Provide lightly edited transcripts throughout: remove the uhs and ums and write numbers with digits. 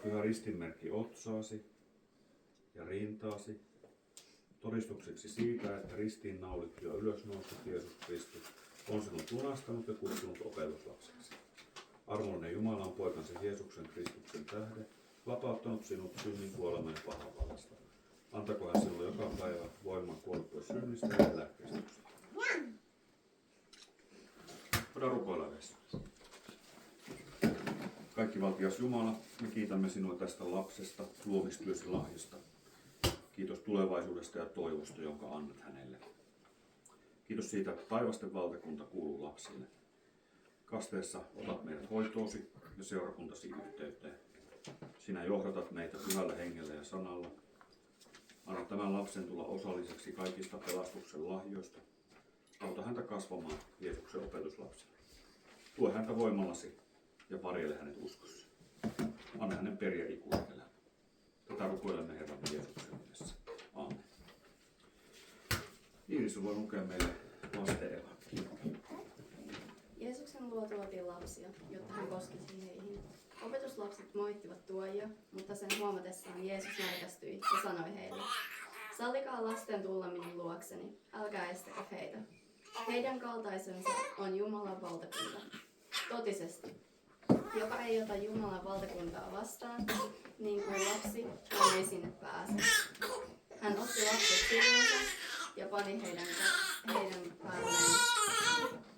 pyhä ristinmerkki otsaasi ja rintaasi, todistukseksi siitä, että ristiin naulittu ja ylösnoussut Jeesus Kristus on sinut lunastanut ja kutsunut opetuslapseksi. Armollinen Jumala on poikansa Jeesuksen Kristuksen tähden vapauttanut sinut synnin, kuoleman ja pahan vallasta. Antakoon hän sinulle joka päivä voiman kuolla synnistä ja elää Kristuksesta. Voidaan rukoilla yhdessä. Kaikkivaltias Jumala, me kiitämme sinua tästä lapsesta, luomistyösi lahjasta. Kiitos tulevaisuudesta ja toivosta, jonka annat hänelle. Kiitos siitä, että taivasten valtakunta kuuluu lapsille. Kasteessa otat meidät hoitoosi ja seurakuntasi yhteyteen. Sinä johdatat meitä pyhällä hengellä ja sanalla. Anna tämän lapsen tulla osalliseksi kaikista pelastuksen lahjoista. Auta häntä kasvamaan Jeesuksen opetuslapsena. Tue häntä voimallasi ja varjele hänet uskossa. Anna hänen periä ikuinen elämä. Tätä rukoilemme Herran Jeesuksen nimessä. Aamen. Iiris voi lukea meille lasten evankeliumia. Jeesuksen luo tuotiin lapsia, jotta hän koskisi heihin. Opetuslapset moittivat tuojia, mutta sen huomatessaan Jeesus närkästyi ja sanoi heille: sallikaa lasten tulla minun luokseni, älkää estäkö heitä. Heidän kaltaisensa on Jumalan valtakunta. Totisesti, joka ei ota Jumalan valtakuntaa vastaan, niin kuin lapsi, hän ei sinne pääse. Hän otti lapset syrjänsä ja pani heidän päälleen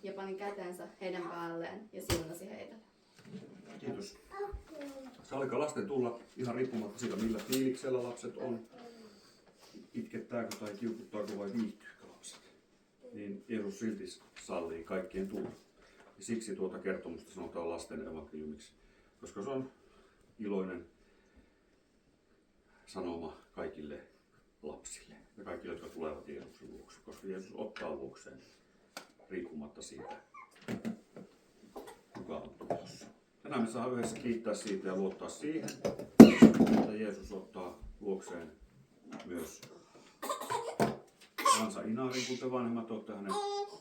ja pani kätensä heidän päälleen ja siunasi heitä. Kiitos. Sallikaa lasten tulla ihan riippumatta siitä, millä fiiliksellä lapset on. Itkettääkö tai kiukuttaako vai viihtyykö lapset. Niin Jeesus silti sallii kaikkien tulla. Ja siksi tuota kertomusta sanotaan lasten evankeliumiksi, koska se on iloinen sanoma kaikille lapsille ja kaikille, jotka tulevat Jeesuksen luokse, koska Jeesus ottaa luokseen riippumatta siitä, kuka on tulossa. Tänään me saadaan yhdessä kiittää siitä ja luottaa siihen, että Jeesus ottaa luokseen myös Hansa Inarin, kun te vanhemmat olette hänen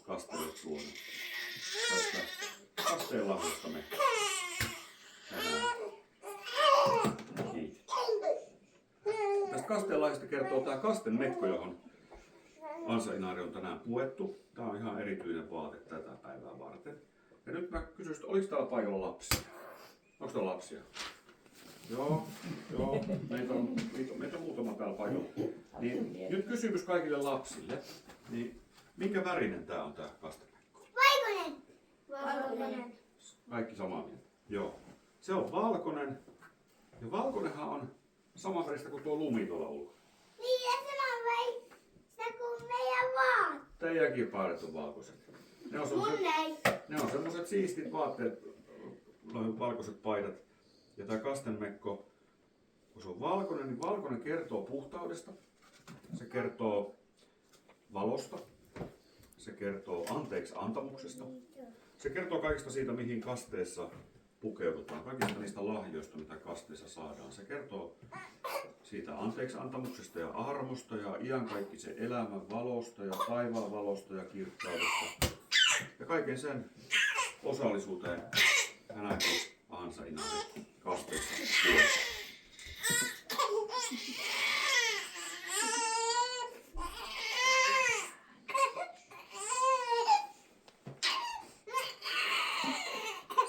kasteelle tuonut. Tästä kasteen lahjasta me tänään kiitetään. Tästä kasteen lahjasta kertoo tämä kastenmekko, johon Hansa Inari on tänään puettu. Tämä on ihan erityinen vaate tätä päivää varten. Ja nyt mä kysyn, että oliko täällä paikalla lapsia? Onko täällä lapsia? Joo. Meitä on muutama täällä paikalla. Niin, nyt kysymys kaikille lapsille. Niin, minkä värinen tää on tää kastemekko? Valkoinen. Kaikki samaa mieltä. Joo. Se on valkoinen. Ja valkoinenhan on saman väristä kuin tuo lumi tuolla ulkona. Niin, ja saman väristä kuin meidän vaat. Teidänkin paidat on valkoiset. Ne on semmoset siistit vaatteet, noin valkoiset paidat. Ja tää kastenmekko, kun se on valkoinen, niin valkoinen kertoo puhtaudesta. Se kertoo valosta. Se kertoo anteeksi antamuksesta. Se kertoo kaikista siitä, mihin kasteessa pukeudutaan. Kaikista niistä lahjoista, mitä kasteessa saadaan. Se kertoo siitä anteeksi antamuksesta ja armosta ja iankaikkisen elämän valosta ja taivaan valosta ja kirkkaudesta. Ja kaiken sen osallisuuteen hänäkin Hansa Inari kasteessa puolesta.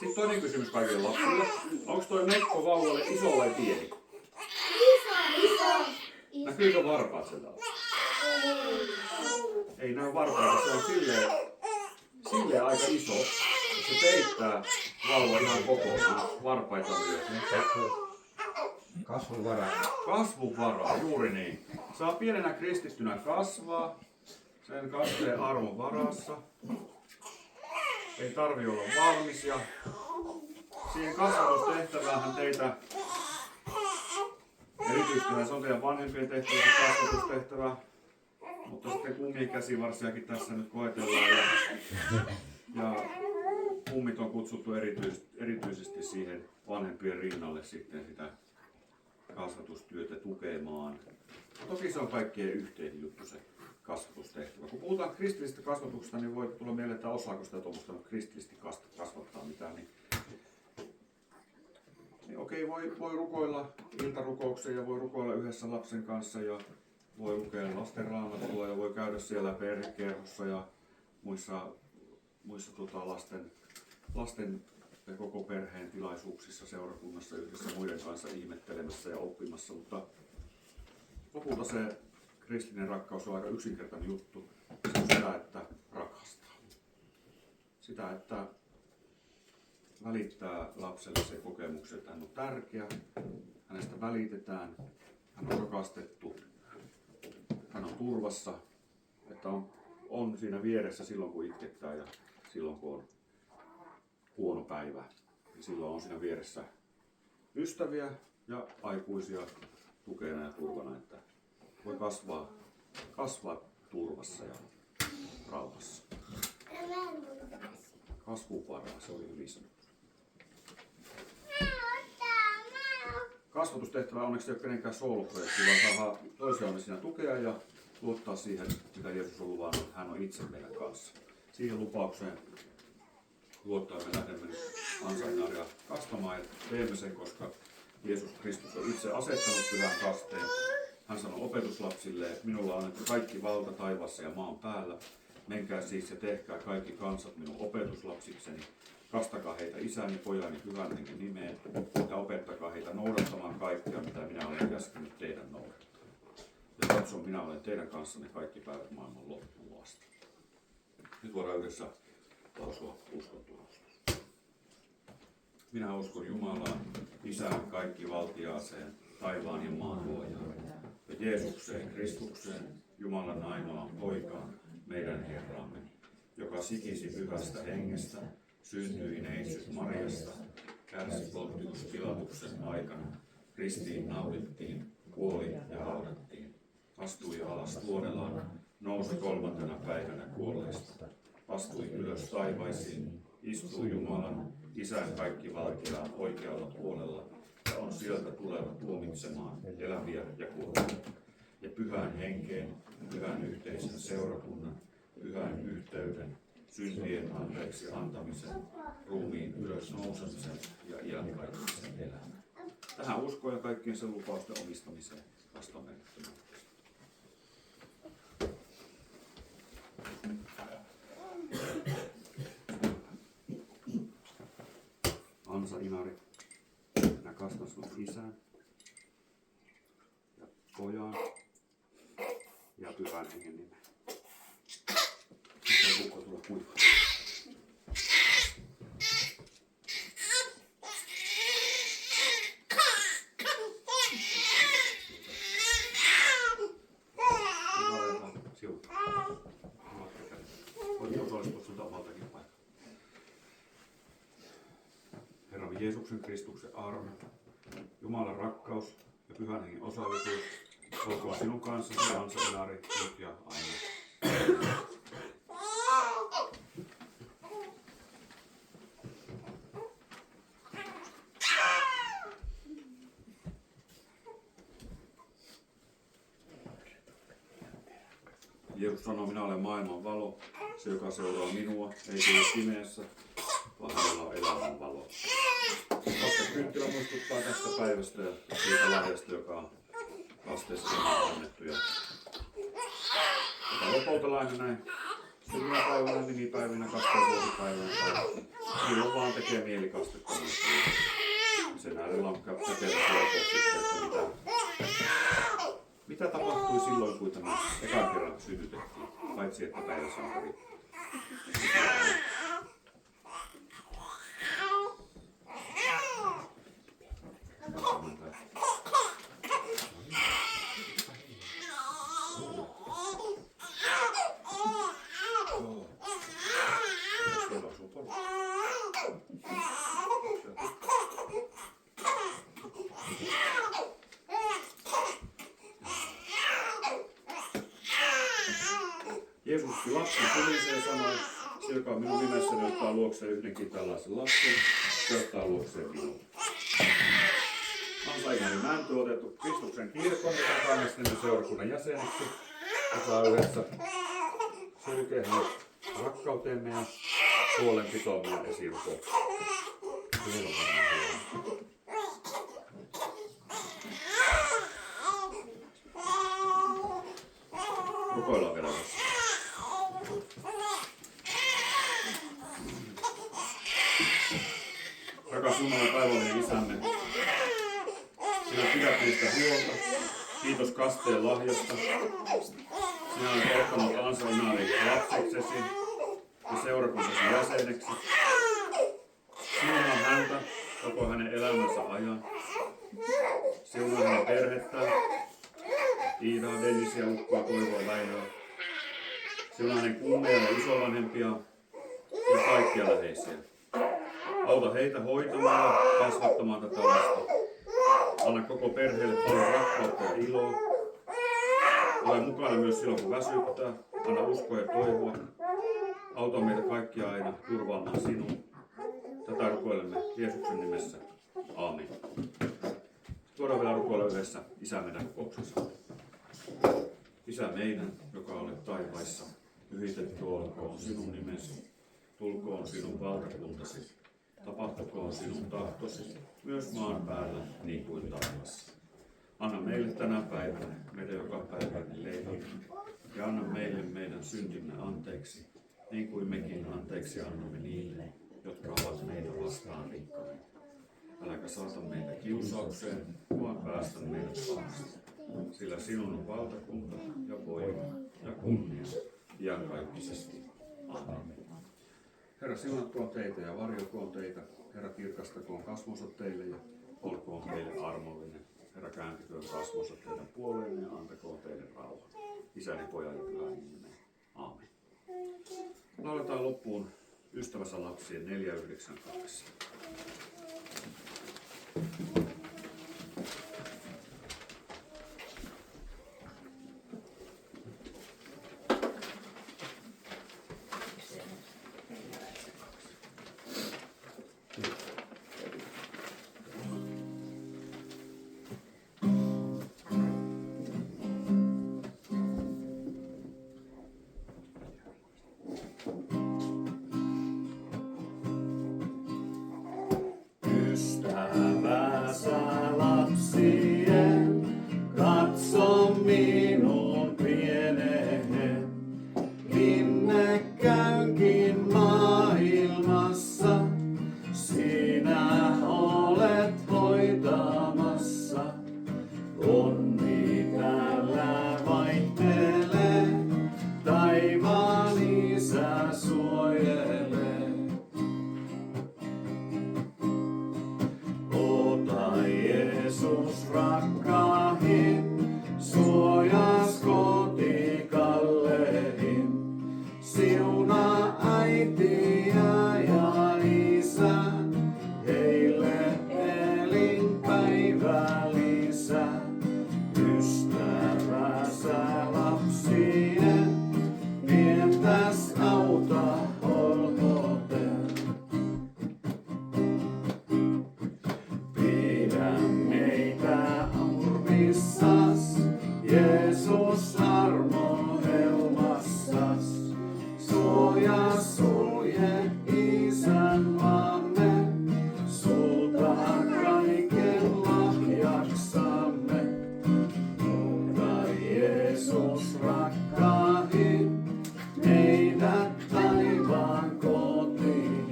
Sitten toinen kysymys kaikille lapsille. Onko toi mekko vauvalle iso vai pieni? Iso. Näkyykö varpaat sieltä? Ei näy varpaita, se on silleen aika iso. Se peittää vauva ihan kokonaan varpaita myöten. Kasvunvaraa, juuri niin. Saa pienenä kristittynä kasvaa sen kasteen armon varassa. Ei tarvi olla valmis ja siihen kasvatustehtäväänhän teitä erityisesti se on teidän vanhempien tehtävä kasvatustehtävä, mutta sitten kummien käsivarsiakin tässä nyt koetellaan ja kummit on kutsuttu erityisesti siihen vanhempien rinnalle sitten sitä kasvatustyötä tukemaan. Toki se on kaikkien yhteinen juttu se kasvatustehtävä. Kun puhutaan kristillisestä kasvatuksesta, niin voi tulla mieleen, että osaako sitä tuommoista kristillisesti kasvattaa mitään. Niin okei, okei, voi rukoilla iltarukouksen ja voi rukoilla yhdessä lapsen kanssa ja voi lukea lasten raamattua ja voi käydä siellä perhekerhossa ja muissa lasten ja koko perheen tilaisuuksissa seurakunnassa yhdessä muiden kanssa ihmettelemässä ja oppimassa, mutta lopulta se kristillinen rakkaus on aika yksinkertainen juttu. Se on sitä, että rakastaa. Sitä, että välittää lapselle se kokemuksen, että hän on tärkeä, hänestä välitetään, hän on rakastettu, hän on turvassa, että on siinä vieressä silloin kun itkettää ja silloin kun on huono päivä. Ja silloin on siinä vieressä ystäviä ja aikuisia tukena ja turvana, että voi kasvaa turvassa ja rauhassa. Kasvun varaa, se oli hyvin sanottu. Kasvatustehtävä onneksi ei ole kenenkään sooloprojekti, vaan saadaan toisiamme siinä tukea ja luottaa siihen, mitä Jeesus on luvannut, että hän on itse meidän kanssa. Siihen lupaukseen luottaen me lähdemme nyt Ansa-Inaaria kastamaan ja teemme sen, koska Jeesus Kristus on itse asettanut pyhän kasteen. Hän sanoi opetuslapsille, että minulla on annettu kaikki valta taivaassa ja maan päällä. Menkää siis ja tehkää kaikki kansat minun opetuslapsikseni. Kastakaa heitä isäni, pojani, pyhän hengen nimeen ja opettakaa heitä noudattamaan kaikkea, mitä minä olen käskenyt teidän noudattaa. Ja katso, minä olen teidän kanssanne kaikki päivät maailman loppuun asti. Nyt voidaan yhdessä lausua uskon tunnustus. Minä uskon Jumalaan, Isään kaikkivaltiaaseen, taivaan ja maan luojaan, ja Jeesukseen, Kristukseen, Jumalan ainoaan poikaan, meidän Herramme, joka sikisi pyhästä hengestä, syntyi neitsyt Mariasta, kärsi Pontius Pilatuksen aikana, ristiin naulittiin, kuoli ja haudattiin, astui alas tuonellaan, nousi 3. päivänä kuolleista, astui ylös taivaisiin, istui Jumalan, Isän kaikkivaltiaan oikealla puolella, ja on sieltä tuleva tuomitsemaan eläviä ja kuolleita. Ja pyhän henkeen, pyhän yhteisen seurakunnan, pyhän yhteyden, syntien anteeksi antamisen, ruumiin ylösnousemisen ja iankaikkisen elämän. Tähän uskoon ja kaikkien sen lupausten omistamiseen vastaamme. Ansa-Inaari, minä kastan sinut isän ja pojan ja pyhän hengen nimeen. Sitten kukko tulla kuivaa. Herramme Jeesuksen Kristuksen armo, Jumalan rakkaus ja pyhän hengen osallisuus olkoon sinun kanssasi, Ansa-Inaari, nyt ja aina. Jeesus sanoo, minä olen maailman valo, se joka seuraa minua, ei tule pimeässä, vaan hänellä on elämän valo. Kynttilä muistuttaa tästä päivästä ja siitä lahjasta, joka on kasteessa annettu. Tätä lopulta laina näin syntymäpäivänä, nimipäivinä, kasteen vuosipäivänä tai milloin vaan tekee mieli kastetta. Sen äärellä on kätevä sitten, että mitä tapahtui silloin, kun tämä ekan kerran synnytettiin, paitsi että päiväsankari. Jeesus lapsen tuliseen ja sanoi, se joka minun nimessäni ottaa luokseen yhdenkin tällaisen lapsen, se ottaa luokseen minun. Ansa-Inaari Mänty on otettu Kristuksen kirkon, joka äänestämme seurakunnan jäseneksi. Ja saa yhdessä sulkea hänet rakkauteemme ja huolenpitoon meidän esirukoon. Rukoillaan vielä tässä. Rakas Jumala, taivaallinen Isämme, sinä pidät niistä huolta. Kiitos kasteen lahjasta. Sinä olet ottanut Anselinaari lapseksesi ja seurakuntasi jäseneksi. Siunaa häntä koko hänen elämänsä ajan. Siunaa hänen perhettään. Iidaa, Dennisiä, Ukkoa, Toivoa, Väinöä. Siunaa hänen kunnia ja isovanhempia ja kaikkia läheisiä. Auta heitä hoitamaan ja kasvattamaan tätä lasta. Anna koko perheelle paljon rakkautta ja iloa. Ole mukana myös silloin, kun väsyttää. Anna uskoa ja toivoa. Auta meitä kaikkia aina turvaamaan sinun. Tätä rukoilemme Jeesuksen nimessä. Aamen. Tuodaan vielä rukoilla yhdessä Isä meidän kokouksessa. Isä meidän, joka olet taivaissa, pyhitetty olkoon sinun nimesi. Tulkoon sinun valtakuntasi. Tapahtukoon sinun tahtosi, myös maan päällä niin kuin taivassa. Anna meille tänä päivänä meidän jokapäiväinen leipämme. Ja anna meille meidän syntimme anteeksi, niin kuin mekin anteeksi annamme niille, jotka ovat meitä vastaan rikkoneet. Äläkä saata meitä kiusaukseen, vaan päästä meidät pahasta. Sillä sinun on valtakunta ja voima ja kunnia iankaikkisesti. Amen. Herra, siunatkoon teitä ja varjelkoon teitä. Herra, kirkastakoon kasvonsa teille ja olkoon teille armollinen. Herra, kääntiköön kasvonsa teidän puoleenne ja antakoon teille rauha. Isäni, Pojan ja Pyhän nimeen. Aamen. Lauletaan loppuun Ystävänsä lapsien 492. Ystävänsä lapsien, katso minun pienehen. Minne käynkin maailmassa, sinä olet hoitamassa. Onni täällä vaihtelee, taivaan Isä suojelee. Jeesus rakkaahin, suojas kotikallehin. Siunaa äitiä ja isää, heille elinpäivää lisää. Ystävänsä lapsien, pientäs auta olkoon. Jeesus armo helmassas, suoja sulje Isän maamme, sulta kaiken lahjaksamme. Mutta Jeesus rakkaahin, meidät taivaan kotiin.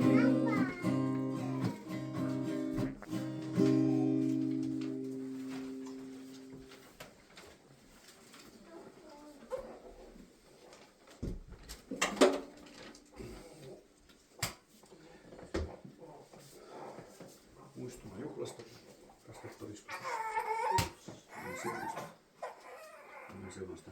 Muistuma juhlasta, kasvattodiskusta. Ennen sellaista.